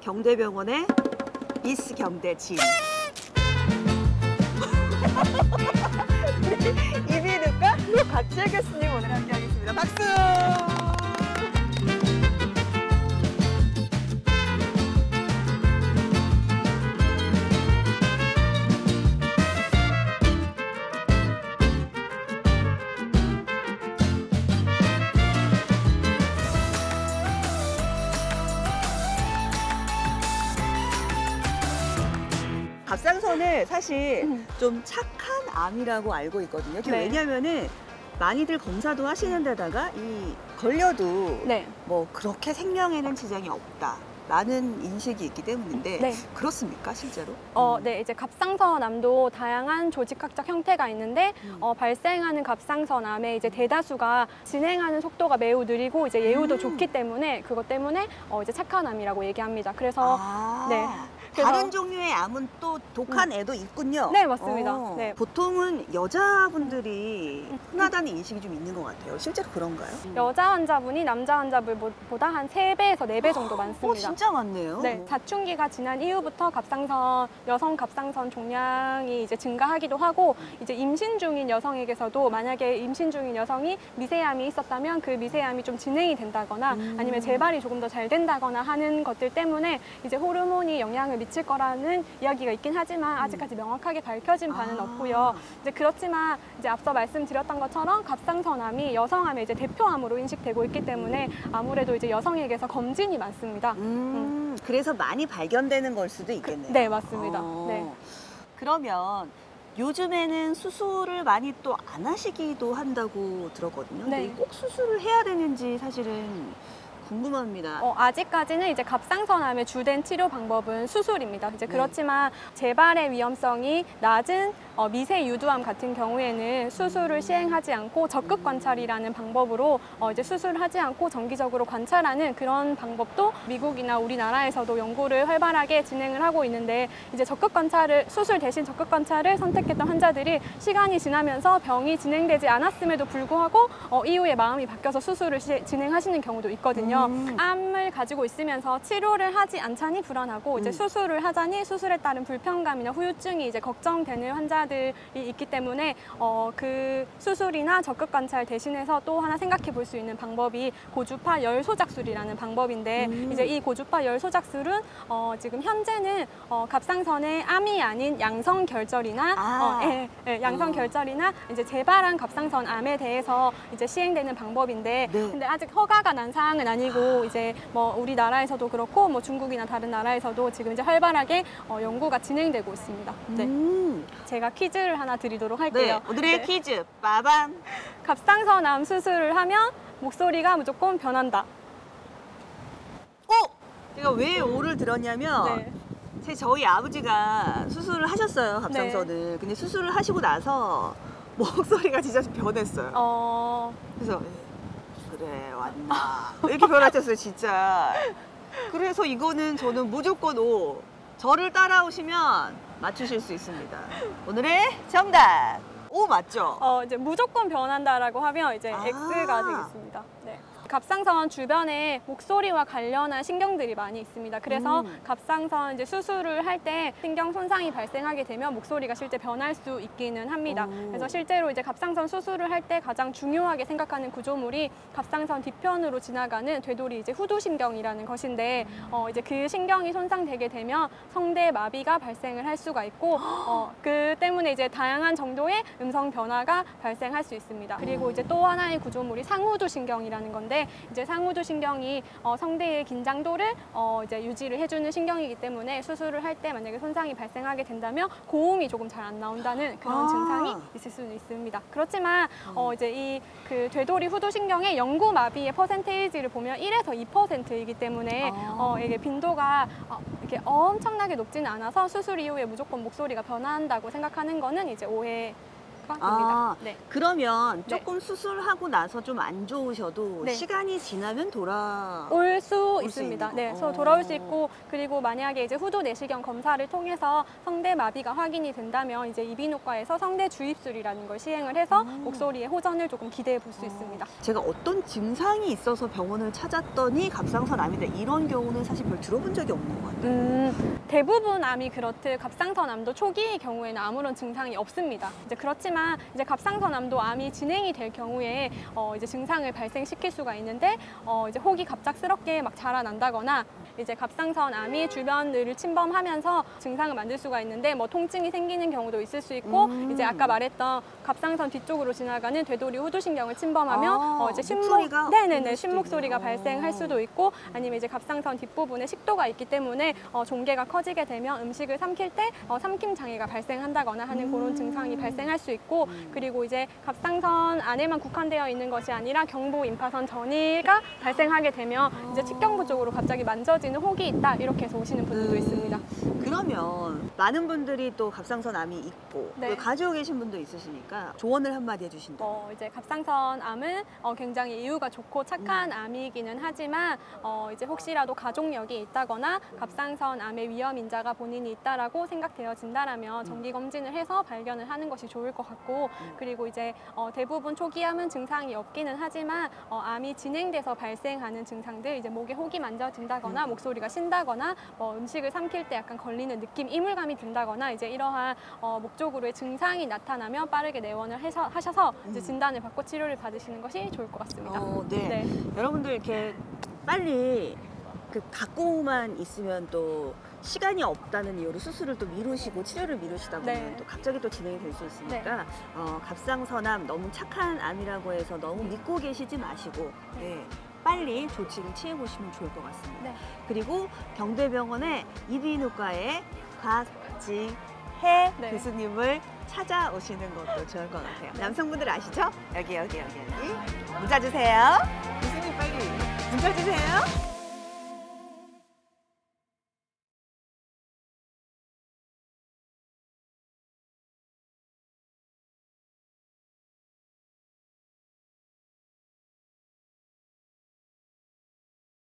경대병원의 미스 경대진. 이비인후과 박지혜 교수님 오늘 함께하겠습니다. 박수! 갑상선을 사실 좀 착한 암이라고 알고 있거든요. 네. 왜냐면은 많이들 검사도 하시는 데다가 이 걸려도 네. 뭐 그렇게 생명에는 지장이 없다라는 인식이 있기 때문인데 네. 그렇습니까 실제로? 네, 이제 갑상선암도 다양한 조직학적 형태가 있는데 발생하는 갑상선암의 이제 대다수가 진행하는 속도가 매우 느리고 이제 예후도 좋기 때문에 그것 때문에 이제 착한 암이라고 얘기합니다. 그래서 네. 다른 종류의 암은 또 독한 애도 있군요. 네, 맞습니다. 네. 보통은 여자분들이 흔하다는 인식이 좀 있는 것 같아요. 실제로 그런가요? 여자 환자분이 남자 환자분보다 한 3배에서 4배 정도 많습니다. 진짜 많네요. 네, 사춘기가 지난 이후부터 여성 갑상선 종양이 이제 증가하기도 하고 이제 임신 중인 여성에게서도 만약에 임신 중인 여성이 미세암이 있었다면 그 미세암이 좀 진행이 된다거나 아니면 재발이 조금 더 잘 된다거나 하는 것들 때문에 이제 호르몬이 영향을 미칠 거라는 이야기가 있긴 하지만 아직까지 명확하게 밝혀진 바는 없고요. 이제 그렇지만 이제 앞서 말씀드렸던 것처럼 갑상선암이 여성암의 이제 대표암으로 인식되고 있기 때문에 아무래도 이제 여성에게서 검진이 많습니다. 그래서 많이 발견되는 걸 수도 있겠네요. 네, 맞습니다. 네. 그러면 요즘에는 수술을 많이 또 안 하시기도 한다고 들었거든요. 네. 근데 꼭 수술을 해야 되는지 사실은 궁금합니다. 아직까지는 이제 갑상선암의 주된 치료 방법은 수술입니다. 이제 그렇지만 재발의 위험성이 낮은 미세 유두암 같은 경우에는 수술을 시행하지 않고 적극 관찰이라는 방법으로 이제 수술을 하지 않고 정기적으로 관찰하는 그런 방법도 미국이나 우리나라에서도 연구를 활발하게 진행을 하고 있는데 이제 수술 대신 적극 관찰을 선택했던 환자들이 시간이 지나면서 병이 진행되지 않았음에도 불구하고 이후에 마음이 바뀌어서 수술을 진행하시는 경우도 있거든요. 암을 가지고 있으면서 치료를 하지 않자니 불안하고 이제 수술을 하자니 수술에 따른 불편감이나 후유증이 이제 걱정되는 환자들이 있기 때문에 그 수술이나 적극 관찰 대신해서 또 하나 생각해 볼 수 있는 방법이 고주파 열 소작술이라는 방법인데 이제 이 고주파 열 소작술은 지금 현재는 갑상선의 암이 아닌 양성 결절이나 양성 결절이나 이제 재발한 갑상선 암에 대해서 이제 시행되는 방법인데 근데 아직 허가가 난 사항은 아니고 이제 뭐 우리나라에서도 그렇고 뭐 중국이나 다른 나라에서도 지금 이제 활발하게 연구가 진행되고 있습니다. 네. 제가 퀴즈를 하나 드리도록 할게요. 네, 오늘의 퀴즈 빠밤. 갑상선암 수술을 하면 목소리가 무조건 변한다. 제가 왜 오를 들었냐면 저희 아버지가 수술을 하셨어요, 갑상선을. 근데 수술을 하시고 나서 목소리가 진짜 좀 변했어요. 그래서 그래 왔나 이렇게 변하셨어요 진짜. 그래서 이거는 저는 무조건 O. 저를 따라오시면 맞추실 수 있습니다. 오늘의 정답 O 맞죠? 이제 무조건 변한다라고 하면 이제 X가 되겠습니다. 네. 갑상선 주변에 목소리와 관련한 신경들이 많이 있습니다. 그래서 갑상선 이제 수술을 할 때 신경 손상이 발생하게 되면 목소리가 실제 변할 수 있기는 합니다. 그래서 실제로 이제 갑상선 수술을 할 때 가장 중요하게 생각하는 구조물이 갑상선 뒤편으로 지나가는 되돌이 이제 후두신경이라는 것인데 이제 그 신경이 손상되게 되면 성대 마비가 발생을 할 수가 있고 그 때문에 이제 다양한 정도의 음성 변화가 발생할 수 있습니다. 그리고 이제 또 하나의 구조물이 상후두신경이라는 건데 이제 상후두신경이 성대의 긴장도를 이제 유지를 해주는 신경이기 때문에 수술을 할 때 만약에 손상이 발생하게 된다면 고음이 조금 잘 안 나온다는 그런 증상이 있을 수는 있습니다. 그렇지만 이제 이 그 되돌이 후두신경의 영구 마비의 퍼센테이지를 보면 1에서 2%이기 때문에 이게 빈도가 이렇게 엄청나게 높지는 않아서 수술 이후에 무조건 목소리가 변한다고 생각하는 거는 이제 오해. 됩니다. 네. 그러면 조금 수술하고 나서 좀 안 좋으셔도 네. 시간이 지나면 돌아올 수 있습니다. 네, 그래서 돌아올 수 있고, 그리고 만약에 이제 후두 내시경 검사를 통해서 성대 마비가 확인이 된다면 이제 이비인후과에서 성대 주입술이라는 걸 시행을 해서 목소리의 호전을 조금 기대해 볼 수 있습니다. 제가 어떤 증상이 있어서 병원을 찾았더니 갑상선 암이다 이런 경우는 사실 별 들어본 적이 없는 것 같아요. 대부분 암이 그렇듯 갑상선 암도 초기의 경우에는 아무런 증상이 없습니다. 이제 그렇지만 이제 갑상선 암도 암이 진행이 될 경우에 이제 증상을 발생시킬 수가 있는데 이제 혹이 갑작스럽게 막 자라난다거나 이제 갑상선 암이 주변을 침범하면서 증상을 만들 수가 있는데 뭐 통증이 생기는 경우도 있을 수 있고 이제 아까 말했던 갑상선 뒤쪽으로 지나가는 되도리 후두신경을 침범하면 이제 쉰목 소리가 발생할 수도 있고 아니면 이제 갑상선 뒷부분에 식도가 있기 때문에 종괴가 커지게 되면 음식을 삼킬 때 삼킴 장애가 발생한다거나 하는 그런 증상이 발생할 수 있고 그리고 이제 갑상선 안에만 국한되어 있는 것이 아니라 경부 임파선 전이가 발생하게 되면 이제 측경부 쪽으로 갑자기 만져지는 혹이 있다 이렇게 해서 오시는 분들도 있습니다. 그러면 많은 분들이 또 갑상선 암이 있고 네. 또 가지고 계신 분도 있으시니까 조언을 한마디 해주신다. 이제 갑상선 암은 굉장히 이유가 좋고 착한 암이기는 하지만 이제 혹시라도 가족력이 있다거나 갑상선 암의 위험 인자가 본인이 있다라고 생각되어진다라면 정기 검진을 해서 발견을 하는 것이 좋을 것 같고 그리고 이제 대부분 초기암은 증상이 없기는 하지만 암이 진행돼서 발생하는 증상들 이제 목에 혹이 만져진다거나 목소리가 쉰다거나 음식을 삼킬 때 약간 걸리는 느낌, 이물감이 든다거나 이제 이러한 목 쪽으로의 증상이 나타나면 빠르게 내원을 하셔서 이제 진단을 받고 치료를 받으시는 것이 좋을 것 같습니다. 네. 여러분들 이렇게 빨리 갖고만 있으면 또 시간이 없다는 이유로 수술을 또 미루시고 치료를 미루시다 보면 또 갑자기 또 진행이 될 수 있으니까 갑상선암 너무 착한 암이라고 해서 너무 믿고 계시지 마시고 빨리 조치를 취해보시면 좋을 것 같습니다. 그리고 경대병원의 이비인후과의 곽지혜 교수님을 찾아오시는 것도 좋을 것 같아요. 남성분들 아시죠? 여기 문자 주세요. 교수님 빨리 문자 주세요.